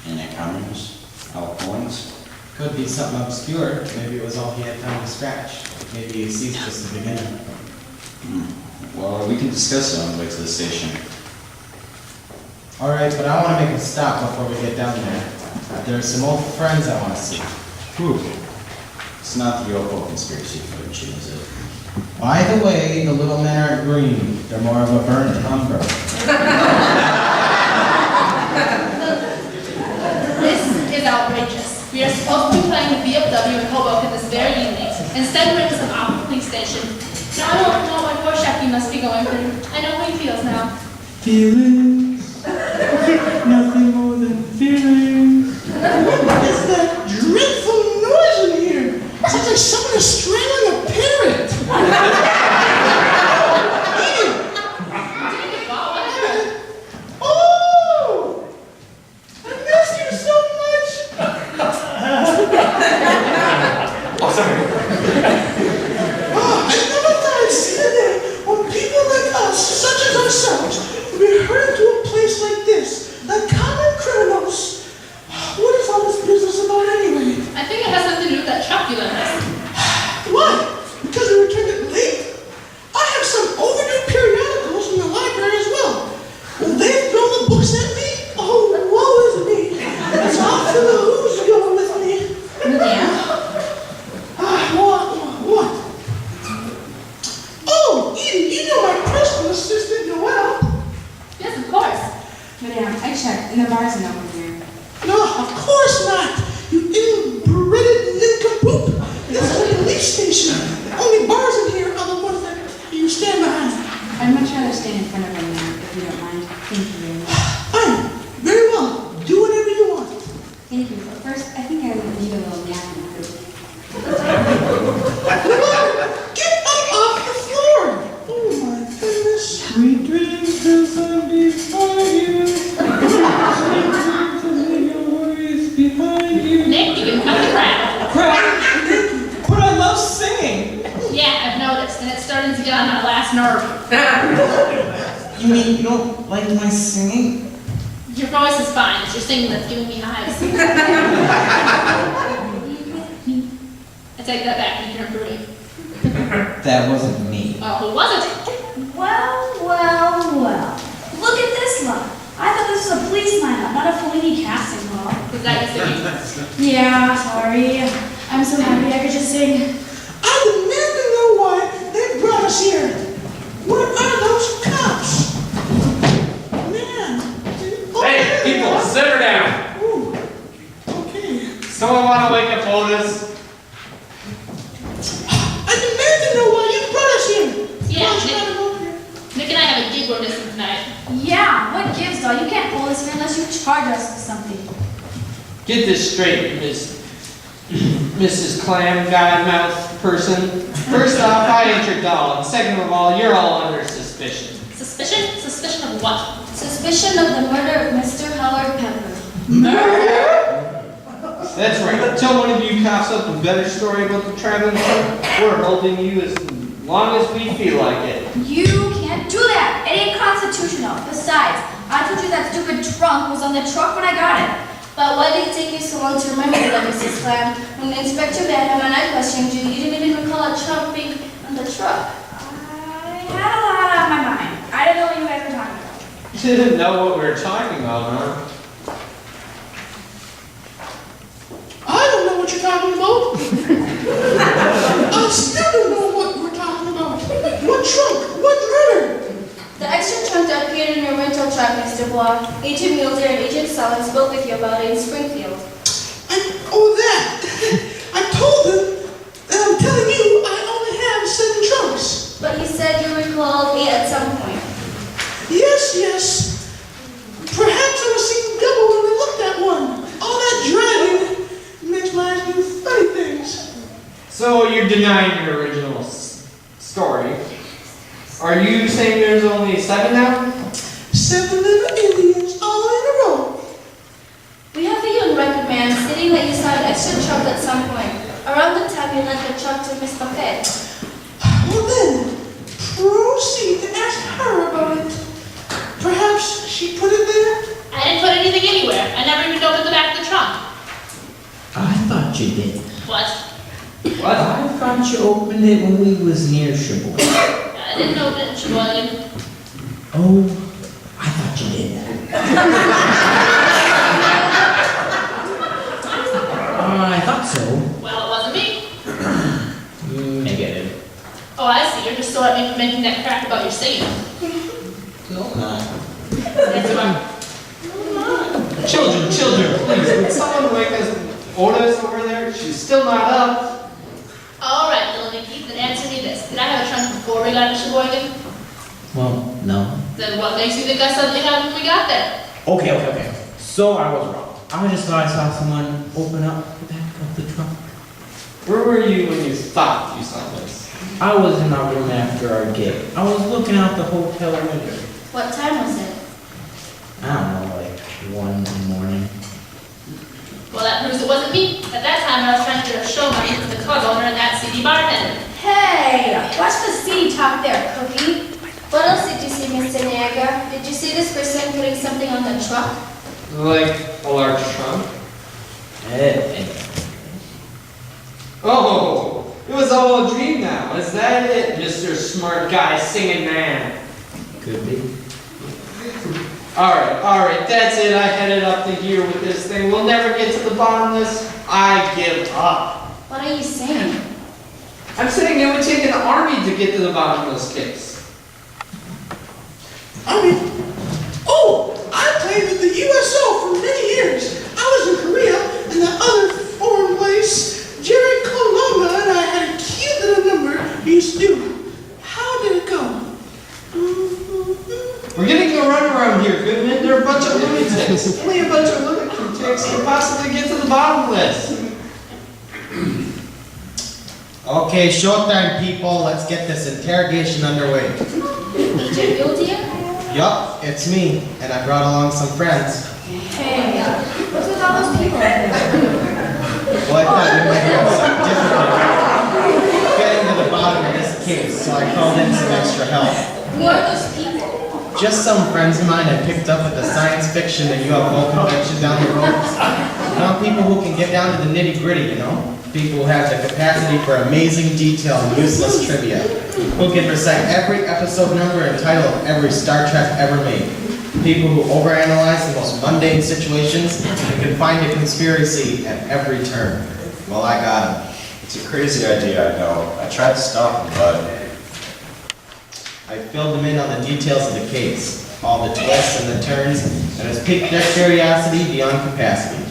In economies? Alcohols? Could be something obscure. Maybe it was all he had time to scratch. Maybe AC is just the beginning. Well, we can discuss it on the way to the station. All right, but I want to make a stop before we get down there. There's some old friends I want to see. Who? It's not the UFO conspiracy footage, is it? By the way, the little men aren't green. They're more of a burnt umber. This is outrageous. We are supposed to be playing the VFW in Hoboken this very evening. Instead, we're in some awful police station. Now I don't know what Rorschach must be going through. I know how he feels now. Feelings, nothing more than feelings. What's that dreadful noise in here? Sounds like someone is strangling a pig. need a little nap in the group. Get up off the floor! Oh my goodness. Sweet dreams till Sunday find you. Behind you. Nick, you can cut the crap. Crap! But I love singing! Yeah, I've noticed, and it's starting to get on my last nerve. You mean you don't like my singing? Your voice is fine. It's your singing that's giving me hives. I take that back. You're improving. That wasn't me. Oh, who was it? Well. Look at this lot. I thought this was a police lineup, not a Fellini casting call. Was that you singing? Yeah, sorry. I'm so happy I could just sing. I demand to know why they brought us here. What are those cops? Man. Hey, people, simmer down. Ooh. Okay. Someone want to wake up Otis? I demand to know why you brought us here. Yeah, Why'd you Nick. have it over here? Nick and I have a gig we're missing tonight. Yeah, what gives, though? You can't pull us here unless you charge us for something. Get this straight, Mrs. Clam Guy Mouth person. First off, I ain't your doll, and second of all, you're all under suspicion. Suspicion? Suspicion of what? Suspicion of the murder of Mr. Howard Pepper. That's right. Until one of you coughs up a better story about the traveling trunk, we're holding you as long as we feel like it. You can't do that. It ain't constitutional. Besides, I told you that stupid trunk was on the truck when I got it. But why did it take you so long to remember that, Mrs. Clam? When Inspector Banham and I questioned you, you didn't even recall a trunk being on the truck. I had a lot on my mind. I didn't know what you guys were talking about. You didn't know what we were talking about, huh? I don't know what you're talking about. I still don't know what we're talking about. What trunk? What murder? The extra trunk that appeared in your rental truck, Mr. Block. Agent Mueller and Agent Sullivan spoke with you about it in Springfield. That. I told them that I'm telling you I only have 7 trunks. But you said you recalled 8 at some point. Yes. Perhaps I was seeing double when I looked at one. All that driving makes my eyes do funny things. So you're denying your original story. Are you saying there's only 7 now? 7 little Indians all in a row. We have a young record man stating that you saw an extra truck at some point, around the time you lent the truck to Miss Buffett. Well then, proceed to ask her about it. Perhaps she put it there? I didn't put anything anywhere. I never even opened the back of the trunk. I thought you did. What? What? I thought you opened it when we was near Sheboygan. I didn't open it in Sheboygan. Oh, I thought you did. I thought so. Well, it wasn't me. Maybe I did. Oh, I see. You're just so at me for making that crap about your singing. No, not. Yes, you are. Children, please, would someone wake us Otis over there? She's still not up. All right, little Nicky, then answer me this. Did I have a trunk before we got to Sheboygan? Well, no. Then what makes you think I suddenly had it when we got there? Okay. So I was wrong. I just thought I saw someone open up the back of the truck. Where were you when you thought you saw this? I was in our room after our gig. I was looking out the hotel window. What time was it? I don't know, like 1 in the morning. Well, that proves it wasn't me. At that time, I was trying to get a show money for the club owner and that CD bartender. Hey, watch the CD talk there, Cookie. What else did you see, Mr. Niagara? Did you see this person putting something on the truck? Like a large trunk? Oh, it was all a dream now. Is that it, Mr. Smart Guy Singing Man? Could be. All right, that's it. I headed up to here with this thing. We'll never get to the bottom of this. I give up. What are you saying? I'm saying it would take an army to get to the bottom of this case. I played with the USO for many years. I was in Korea and that other foreign place. Jerry Coloma and I had a cute little number we used to do. How did it go? We're getting a run around here, Goodman. They're a bunch of lunatics. Only a bunch of lunatics can possibly get to the bottom of this. Okay, showtime, people. Let's get this interrogation underway. Agent Mule Deer? Yup, it's me, and I brought along some friends. Hey, what's with all those people? Well, I thought you might have some difficulty getting to the bottom of this case, so I called in some extra help. Who are those people? Just some friends of mine I picked up at the science fiction and UFO convention down the road. People who can get down to the nitty-gritty, you know? People who have the capacity for amazing detail and useless trivia. Who can recite every episode number and title of every Star Trek ever made. People who overanalyze the most mundane situations and can find a conspiracy at every turn. Well, I got him. It's a crazy idea, I know. I tried to stop him, but I filled them in on the details of the case, all the twists and the turns, and has piqued their curiosity beyond capacity.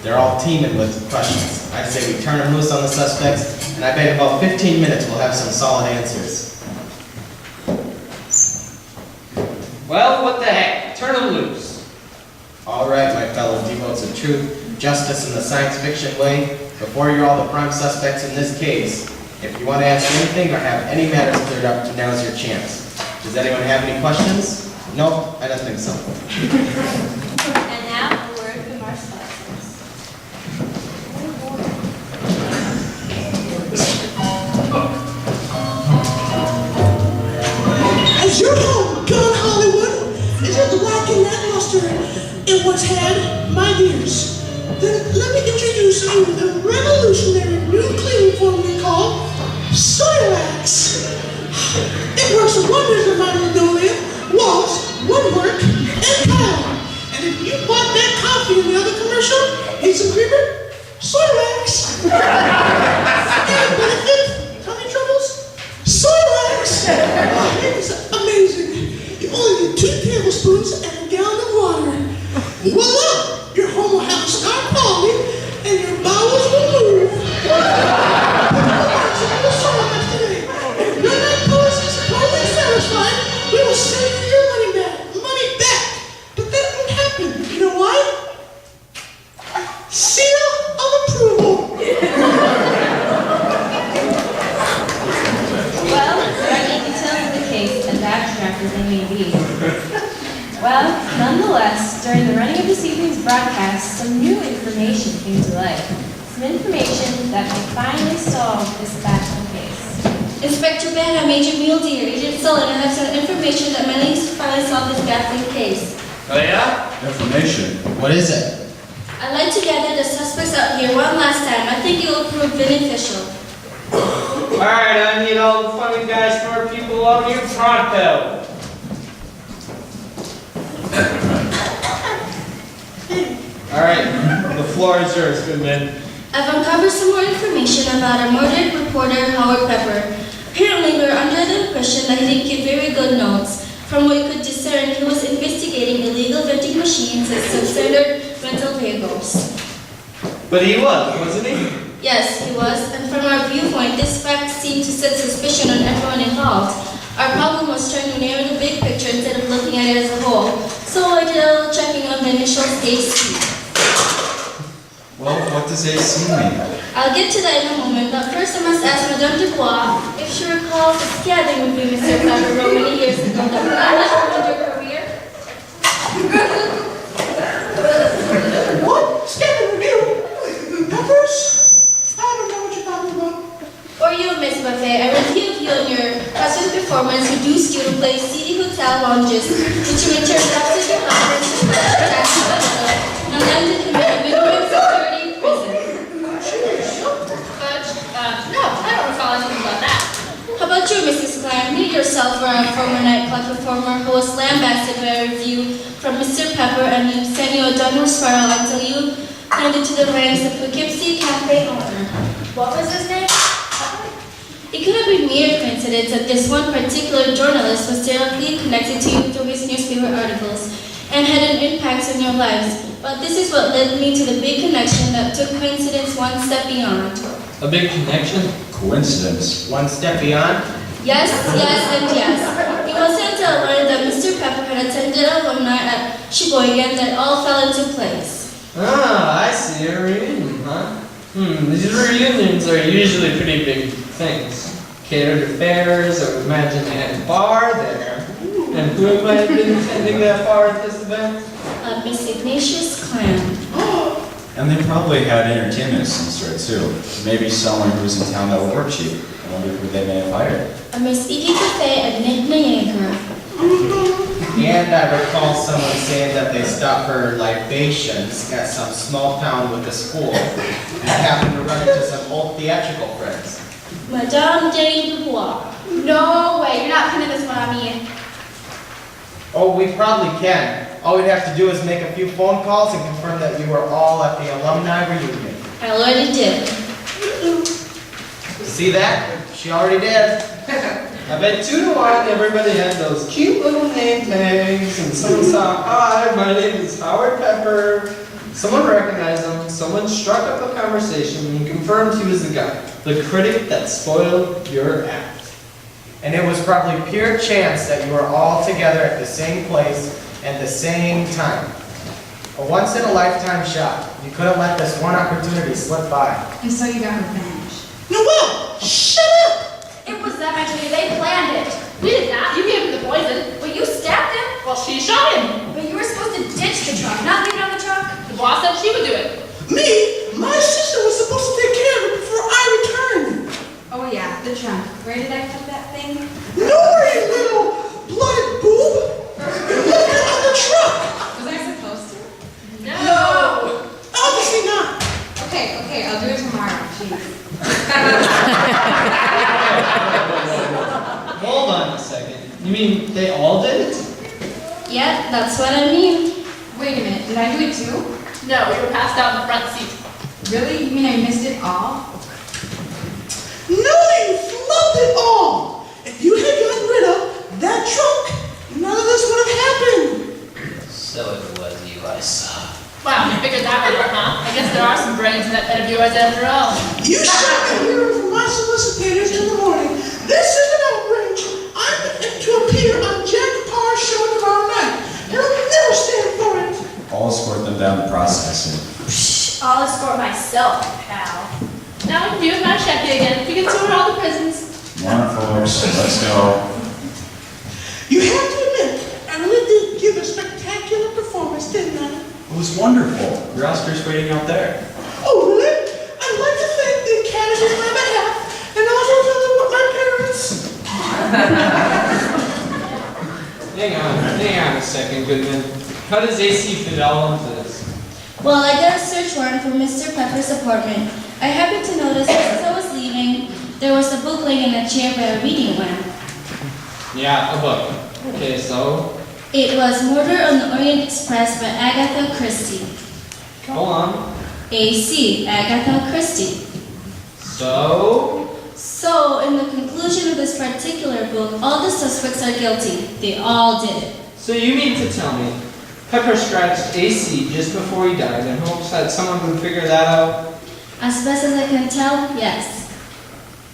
They're all teeming with questions. I say we turn them loose on the suspects, and I bet in about 15 minutes we'll have some solid answers. Well, what the heck? Turn them loose. All right, my fellow devotes of truth, justice, and the science fiction way, before you're all the prime suspects in this case, if you want to ask anything or have any matters cleared up, now's your chance. Does anyone have any questions? No, I don't think so. And now, a word from our sponsors. As your home gone Hollywood, is it lacking that luster it once had, my dears? Then let me introduce you to the revolutionary new cleaning formula called Soilax. It works wonders in my linoleum, walls, woodwork, and tile. And if you bought that coffee in the other commercial, need some creamer? Soilax. And benefit? Tummy troubles? Soilax. It's amazing. You only need 2 tablespoons and a gallon of water. Voila! Your home will have a star quality, and your bowels will move. If your night policy is totally satisfied, we will send you your money back. But that won't happen. You know why? Seal of approval. Well, there are the details of the case, as abstract as they may be. Well, nonetheless, during the running of this evening's broadcast, some new information came to light. Some information that may finally solve this baffling case. Inspector Banner, Major Mule Deer, Agent Sullivan have some information that may finally solve this baffling case. Oh yeah? information. What is it? I'd like to gather the suspects out here one last time. I think it will prove beneficial. Alright, I need all the funny guys from our people out here pronto. Alright, the floor is yours, good man. I've uncovered some more information about a murdered reporter, Howard Pepper. Apparently, we're under the impression that he didn't keep very good notes. From what we could discern, he was investigating illegal vending machines at substandard rental vehicles. But he wasn't he? Yes, he was, and from our viewpoint, this fact seemed to set suspicion on everyone involved. Our problem was trying to narrow the big picture instead of looking at it as a whole. So I did a little checking on the initials AC. Well, what does AC mean? I'll get to that in a moment, but first I must ask Madame Dubois if she recalls a scathing review Mr. Pepper wrote many years ago that really ruined your career. What? Scathing review? Peppers? I don't know what you're talking about. Or you, Miss Buffet, I reviewed you and your cousin's performance reduced you to play seedy hotel lounges, which you returned back to your house and then to commit a minimum security prison. No, I don't recall anything about that. How about you, Mrs. Klein? You yourself were a former nightclub performer who was lambasted by a review from Mr. Pepper and you sent you a downward spiral until you landed to the ranks of Poughkeepsie Cafe owner. What was his name? It could have been mere coincidence that this one particular journalist was directly connected to you through his newspaper articles and had an impact on your lives. But this is what led me to the big connection that took coincidence one step beyond. A big connection? Coincidence. One step beyond? Yes, yes, and yes. It wasn't until I learned that Mr. Pepper had attended alumni at Sheboygan that all fell into place. Ah, I see, a reunion, huh? These reunions are usually pretty big things. Catered affairs, I would imagine they had a bar there. And who might have been attending that bar at this event? Miss Ignatius Clam. And they probably had entertainment of some sort too. Maybe someone who was in town that would work cheap. I wonder who they may have hired. Miss Edie Buffet and Nick Niagara. And I recall someone saying that they stopped for libations at some small town with a school and happened to run into some old theatrical friends. Madame Jane Dubois. No way, you're not pinning this one on me. Oh, we probably can. All we'd have to do is make a few phone calls and confirm that you were all at the alumni reunion. I already did. See that? She already did. I bet 2 to 1 everybody had those cute little name tags, and someone saw, hi, my name is Howard Pepper. Someone recognized him, someone struck up a conversation and confirmed he was the guy, the critic that spoiled your act. And it was probably pure chance that you were all together at the same place at the same time. A once-in-a-lifetime shot. You couldn't let this one opportunity slip by. And so you got revenge. Noelle, shut up! It was them, I tell you, they planned it. We did not. You gave him the poison. But you stabbed him. Well, she shot him. But you were supposed to ditch the truck, not leave it on the truck. The boss said she would do it. Me? My sister was supposed to take care of it before I returned. Oh yeah, the trunk. Where did I put that thing? Nowhere, you little blooded boob! You left it on the truck! Was I supposed to? No. Obviously not. Okay, I'll do it tomorrow. Jeez. Hold on a second. You mean they all did it? Yeah, that's what I mean. Wait a minute, did I do it too? No, we were passed out in the front seat. Really? You mean I missed it all? No, you flubbed it all! If you had gotten rid of that trunk, none of this would have happened. So it was you I saw. Wow, you figured that one out, huh? I guess there are some brains in that head of yours after all. You should be hearing from my solicitors in the morning. This is an outrage. I'm to appear on Jack Parr's show tomorrow night. And I'll never stand for it. I'll escort them down the processing. I'll escort myself, pal. Now we can do with my Sheppy again. We can tour all the prisons. Come on, folks, let's go. You have to admit, I really did give a spectacular performance, didn't I? It was wonderful. Your Oscar's waiting out there. Oh, really? I'd like to thank the Academy on my behalf, and also my parents. Hang on a second, Goodman. How does AC fit all into this? Well, I got a search warrant for Mr. Pepper's apartment. I happened to notice as I was leaving, there was a book laying in a chair by a reading lamp. Yeah, a book. Okay, so It was Murder on the Orient Express by Agatha Christie. go on. AC, Agatha Christie. So, in the conclusion of this particular book, all the suspects are guilty. They all did it. So you mean to tell me Pepper scratched AC just before he died in hopes that someone would figure that out? As best as I can tell, yes.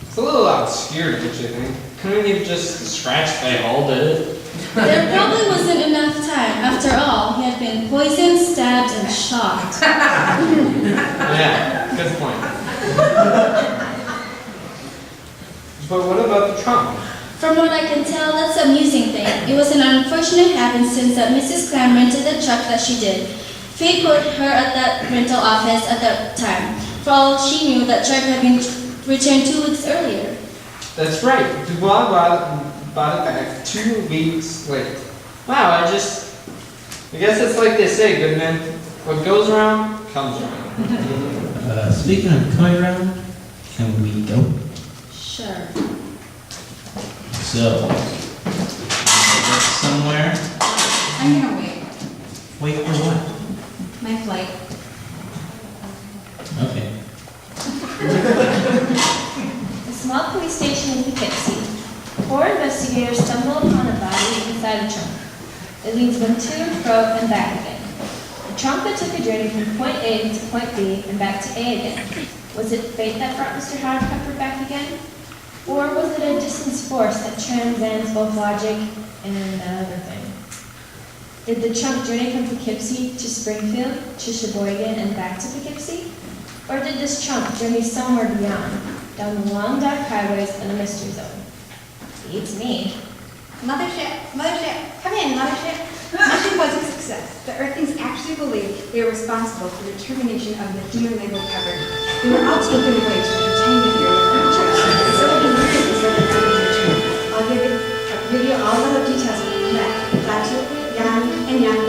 It's a little obscure, don't you think? Couldn't you just scratched they all did it? There probably wasn't enough time. After all, he had been poisoned, stabbed, and shot. Yeah, good point. But what about the trunk? From what I can tell, that's the amusing thing. It was an unfortunate happenstance that Mrs. Clam rented the truck that she did. Fate put her at that rental office at that time. For all she knew, that truck had been returned 2 weeks earlier. That's right. Dubois bought it back 2 weeks late. Wow, I guess it's like they say, Goodman. What goes around, comes around. Speaking of coming around, can we go? Sure. So, somewhere. I'm gonna wait. Wait for what? My flight. Okay. A small police station in Poughkeepsie. 4 investigators stumble upon a body inside a trunk. It leads them to and fro and back again. A trunk that took a journey from point A to point B and back to A again. Was it fate that brought Mr. Howard Pepper back again? Or was it a distance force that transcends both logic and another thing? Did the trunk journey from Poughkeepsie to Springfield, to Sheboygan, and back to Poughkeepsie? Or did this trunk journey somewhere beyond, down the long dark highways and the mystery zone. Beats me. Mothership, come in, Mothership. The mission was a success. The Earthlings actually believed they were responsible for the termination of the human-labeled cover. They were all taken away to contain the theory of creatures. So it will be years until the Earthlings return. I'll give you all the details when we come back. Latu, Jan, and Jan